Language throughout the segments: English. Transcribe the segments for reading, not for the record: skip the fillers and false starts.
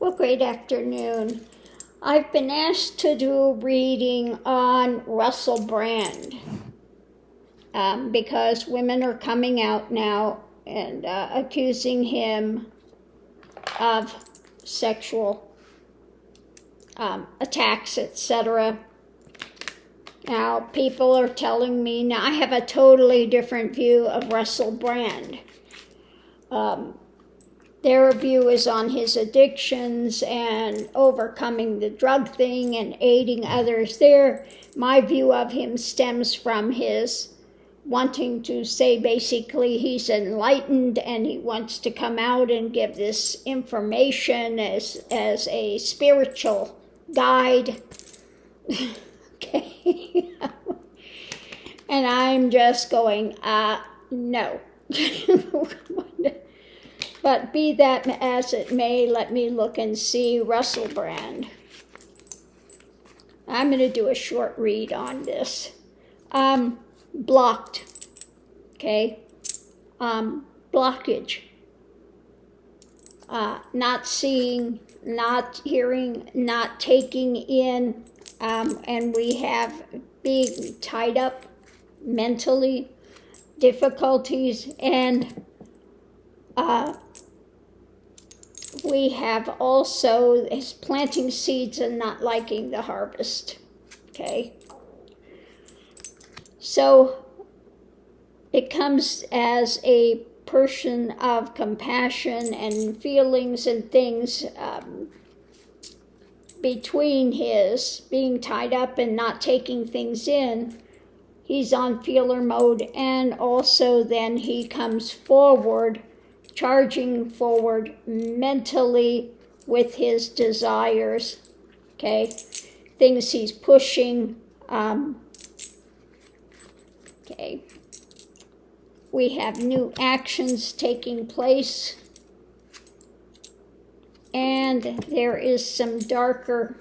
Well, great afternoon. I've been asked to do a reading on Russell Brand because women are coming out now and accusing him of sexual attacks, etc. Now, people are telling me, now I have a totally different view of Russell Brand. Their view is on his addictions and overcoming the drug thing and aiding others there. My view of him stems from his wanting to say basically he's enlightened and he wants to come out and give this information as a spiritual guide. Okay. And I'm just going, no. But be that as it may, let me look and see Russell Brand. I'm going to do a short read on this. Blocked. Okay. Blockage. Not seeing, not hearing, not taking in, and we have being tied up mentally, difficulties, and we have also is planting seeds and not liking the harvest. Okay. So it comes as a person of compassion and feelings and things between his being tied up and not taking things in. He's on feeler mode, and also then he comes forward, charging forward mentally with his desires, okay? Things he's pushing, okay? We have new actions taking place, and there is some darker,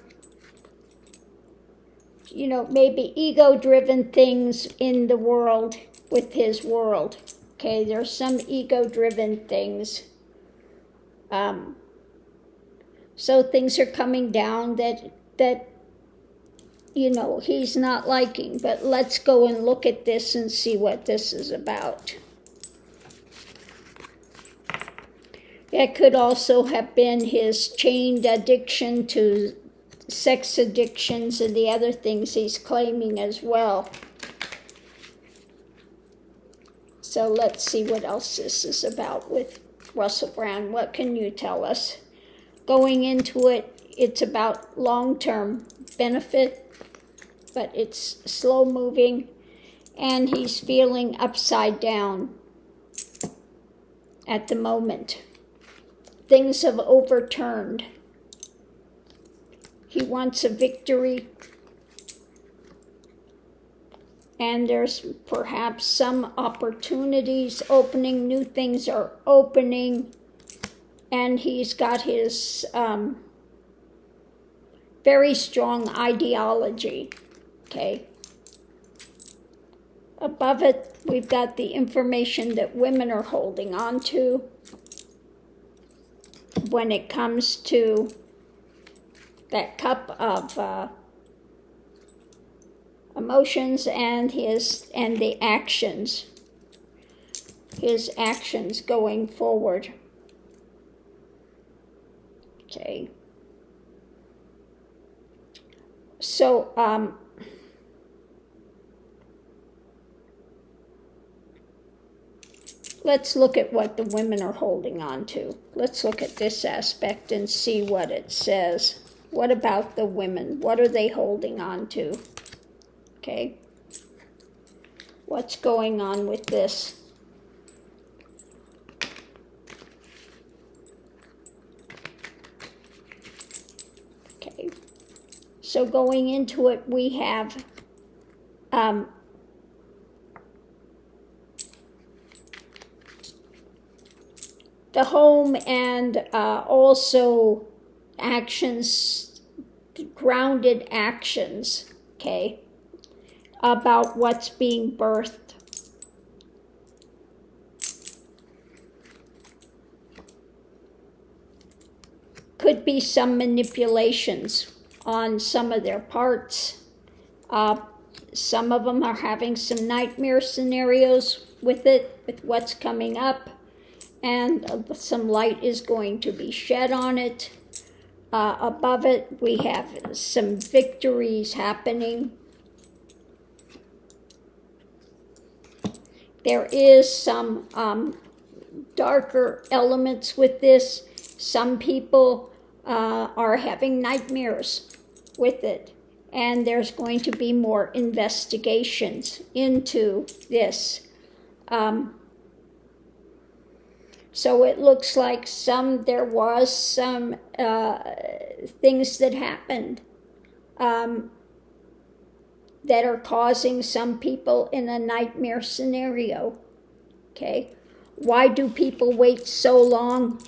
maybe ego-driven things in the world with his world. Okay, there's some ego-driven things. So things are coming down that he's not liking. But let's go and look at this and see what this is about. It could also have been his chained addiction to sex addictions and the other things he's claiming as well. So let's see what else this is about with Russell Brand. What can you tell us? Going into it, it's about long-term benefit, but it's slow moving, and he's feeling upside down at the moment. Things have overturned. He wants a victory. And there's perhaps some opportunities opening, new things are opening, and he's got his very strong ideology, okay? Above it, we've got the information that women are holding on to when it comes to that cup of emotions and the actions, his actions going forward. Okay. So let's look at what the women are holding on to. Let's look at this aspect and see what it says. What about the women? What are they holding on to? Okay, what's going on with this? Okay, so going into it, we have the home and also actions, grounded actions, okay? About what's being birthed. could be some manipulations on some of their parts. Some of them are having some nightmare scenarios with it, with what's coming up, and some light is going to be shed on it. Above it, we have some victories happening. There is some darker elements with this. Some people are having nightmares with it, and there's going to be more investigations into this. So it looks like there was some things that happened that are causing some people in a nightmare scenario. Okay, why do people wait so long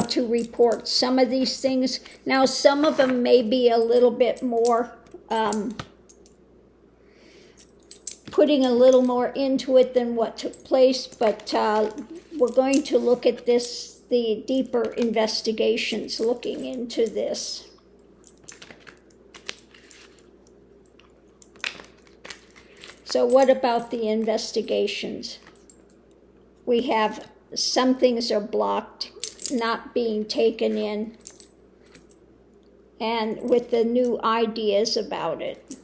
to report some of these things? Now, some of them may be a little bit more, putting a little more into it than what took place, but we're going to look at this, the deeper investigations looking into this. So what about the investigations? We have some things are blocked, not being taken in, and with the new ideas about it.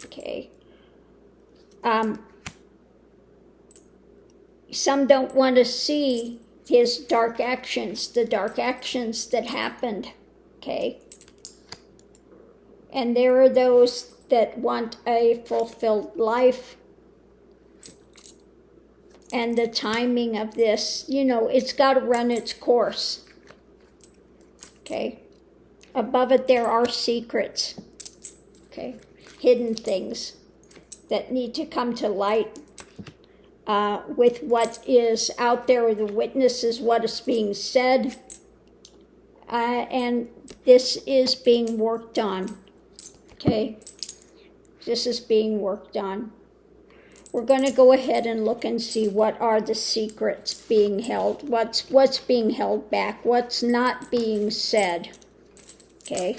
Okay. Some don't want to see his dark actions, the dark actions that happened. Okay. And there are those that want a fulfilled life. And the timing of this, it's got to run its course. Okay. Above it, there are secrets. Okay. Hidden things that need to come to light with what is out there, the witnesses, what is being said. And this is being worked on. Okay. This is being worked on. We're going to go ahead and look and see what are the secrets being held, what's being held back, what's not being said. Okay.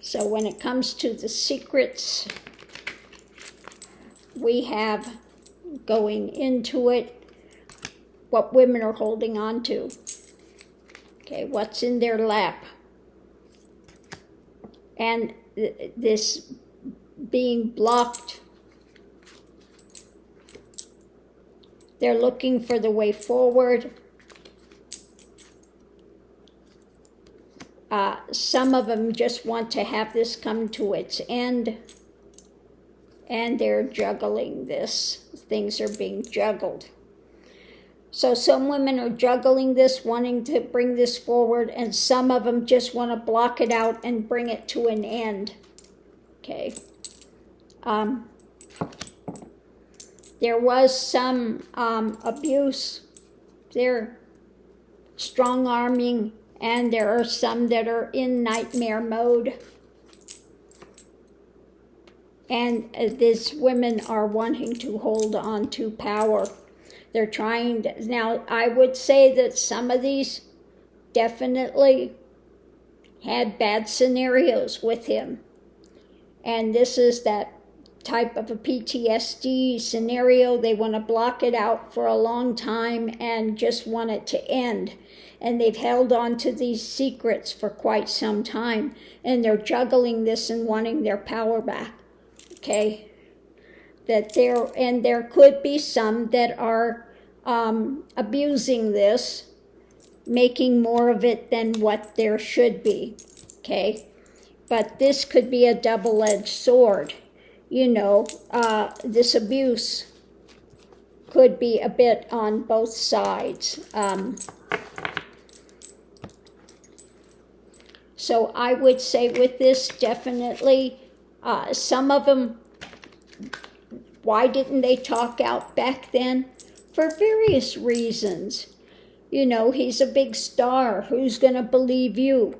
So when it comes to the secrets, we have going into it what women are holding on to. Okay, what's in their lap. And this being blocked. They're looking for the way forward. Some of them just want to have this come to its end. And they're juggling this. Things are being juggled. So some women are juggling this, wanting to bring this forward, and some of them just want to block it out and bring it to an end. Okay. There was some abuse. They're strong-arming, and there are some that are in nightmare mode. And these women are wanting to hold on to power. They're trying to, now I would say that some of these definitely had bad scenarios with him. And this is that type of a PTSD scenario. They want to block it out for a long time and just want it to end. And they've held on to these secrets for quite some time. And they're juggling this and wanting their power back. Okay? There could be some that are abusing this, making more of it than what there should be, okay? But this could be a double-edged sword, this abuse could be a bit on both sides. So I would say with this, definitely, some of them, why didn't they talk out back then? For various reasons. He's a big star. Who's going to believe you?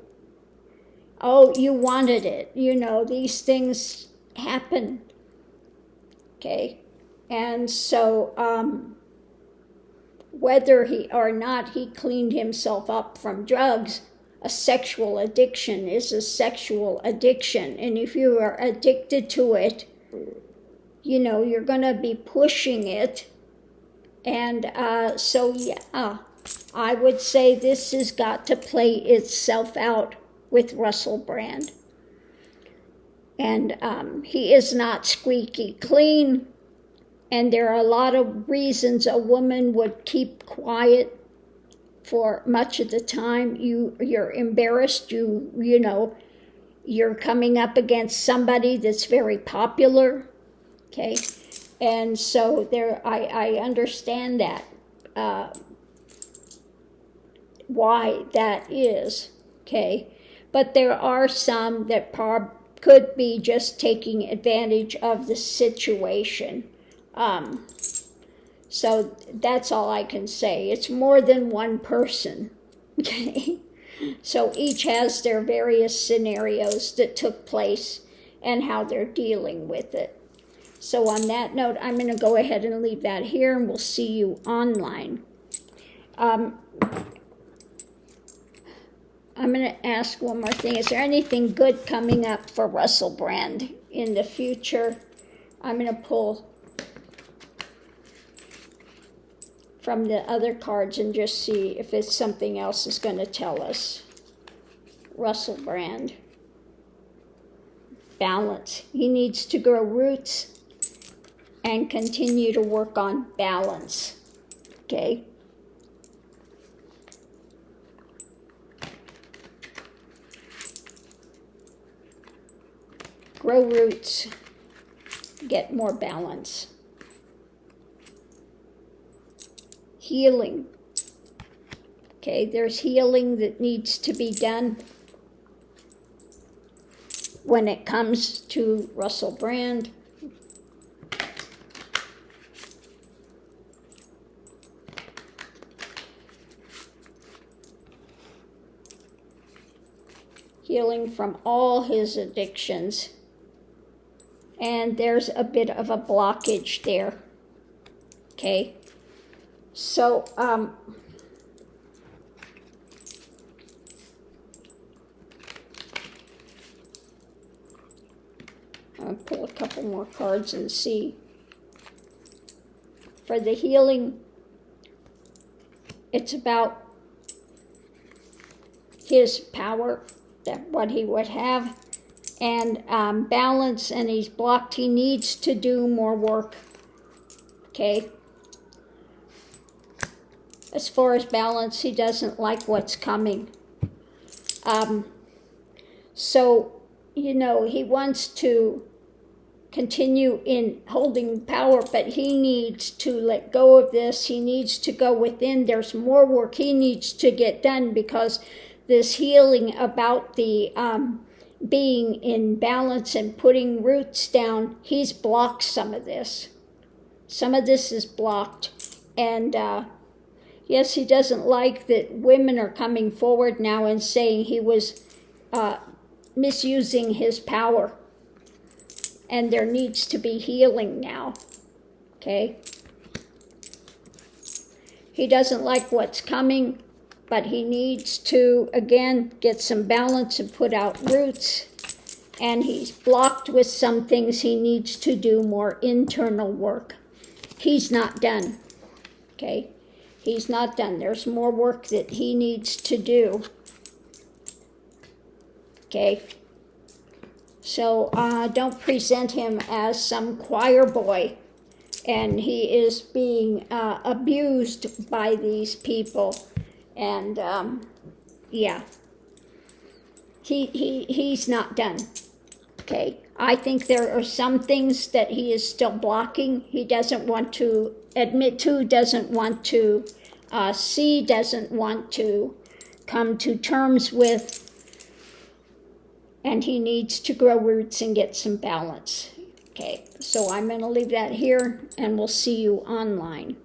Oh, you wanted it. These things happen. Okay. And so, whether he or not he cleaned himself up from drugs, a sexual addiction is a sexual addiction. And if you are addicted to it, you're going to be pushing it. And so, yeah, I would say this has got to play itself out with Russell Brand. And he is not squeaky clean. And there are a lot of reasons a woman would keep quiet for much of the time. You're embarrassed. You're coming up against somebody that's very popular. Okay. And so I understand that, why that is, okay? But there are some that could be just taking advantage of the situation. So that's all I can say. It's more than one person, okay? So each has their various scenarios that took place and how they're dealing with it. So on that note, I'm going to go ahead and leave that here, and we'll see you online. I'm going to ask one more thing. Is there anything good coming up for Russell Brand in the future? I'm going to pull from the other cards and just see if it's something else is going to tell us. Russell Brand. Balance. He needs to grow roots and continue to work on balance. Okay? Grow roots, get more balance. Healing. Okay, there's healing that needs to be done when it comes to Russell Brand. Healing from all his addictions. And there's a bit of a blockage there. Okay. So, I'll pull a couple more cards and see. For the healing, it's about his power, that what he would have, and balance, and he's blocked. He needs to do more work. Okay. As far as balance, he doesn't like what's coming. So, he wants to continue in holding power, but he needs to let go of this. He needs to go within. There's more work he needs to get done, because this healing about the being in balance and putting roots down, he's blocked some of this. Some of this is blocked. And yes, he doesn't like that women are coming forward now and saying he was misusing his power. And there needs to be healing now. Okay? He doesn't like what's coming, but he needs to, again, get some balance and put out roots. And he's blocked with some things. He needs to do more internal work. He's not done. Okay? He's not done. There's more work that he needs to do. Okay? So don't present him as some choir boy. And he is being abused by these people. And yeah, he's not done. Okay, I think there are some things that he is still blocking. He doesn't want to admit to, doesn't want to see, doesn't want to come to terms with, and he needs to grow roots and get some balance. Okay, so I'm going to leave that here, and we'll see you online.